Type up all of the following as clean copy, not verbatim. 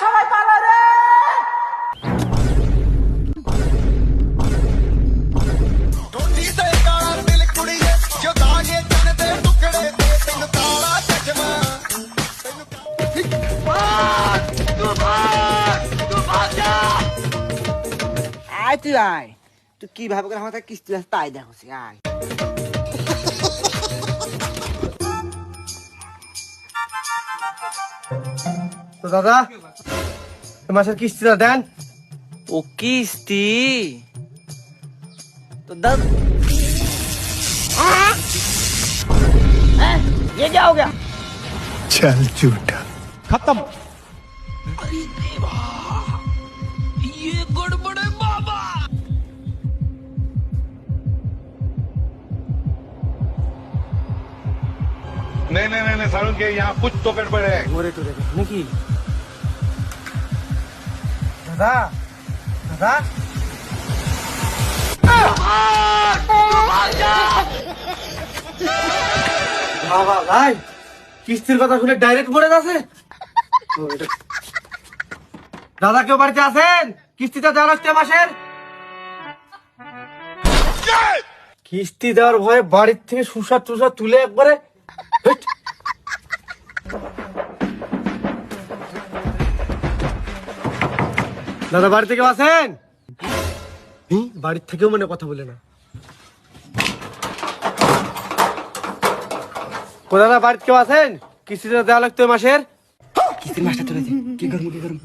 সবাই পালা রে। আয় তুই আয়, তুই কিভাবে করে আমার কিস্তি আছে তাই দেখছি। আয় তো দাদা মাসের কিস্তিটা দেন। ও কিস্তি তো দাদ ये क्या हो गया? चल झूठा खत्म। नहीं सारुण के यहाँ कुछ तो गड़बड़ है। ওরে তো দেখে নাকি দাদা দাদা বাবা ভাই কিস্তির কথা শুনে ডাইরেক্ট পড়ে গেছে। দাদা কেউ বাড়িতে আছেন? কিস্তিটা দেওয়া লাগছে মাসের। কিস্তি দেওয়ার ভয়ে বাড়ির থেকে সুসা টুসা তুলে একবারে হেট। দাদা বাড়ি থেকে আছেন? বাড়ির থেকেও মানে কথা বলে না। ও দাদা বাড়িতে কেউ আছেন? কিস্তিটা দেওয়া লাগতো এই মাসের। কিস্তির মাসটা তুলে দে। কি করবো কি করবো?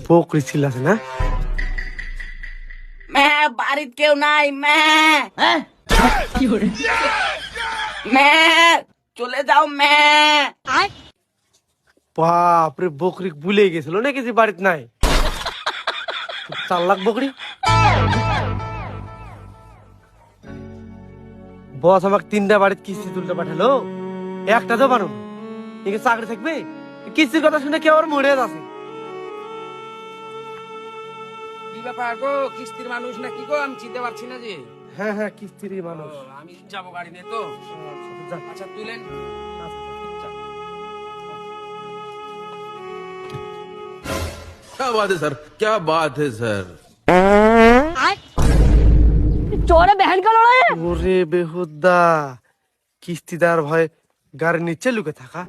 বকরি চিল্লাছে না? বাড়ির কেউ নাই। চলে যাও। বাপরে বকরি ভুলে গেছিল নাকি যে বাড়িতে নাই? 4 লাখ বকরি। বস আমাকে 3টা বাড়িতে কিস্তি তুলতে পাঠালো, একটা তো পারো একে চাকরি থাকবে? কিস্তির কথা শুনে কেউ আর মরে যাচ্ছে। কি ব্যাপার গো, কিস্তির মানুষ না কি গো? আমি চিনতে পারছি না যে। হ্যাঁ হ্যাঁ কিস্তিরই মানুষ। আমি যাবো গাড়ি নিয়ে তো। যা। আচ্ছা তুলেন। क्या बात है सर, क्या बात है सर। चोरे बहन का लड़ा है। ওরে বেহুদা, কিস্তিদার ভয় গাড়ির নিচে লুকে থাকা।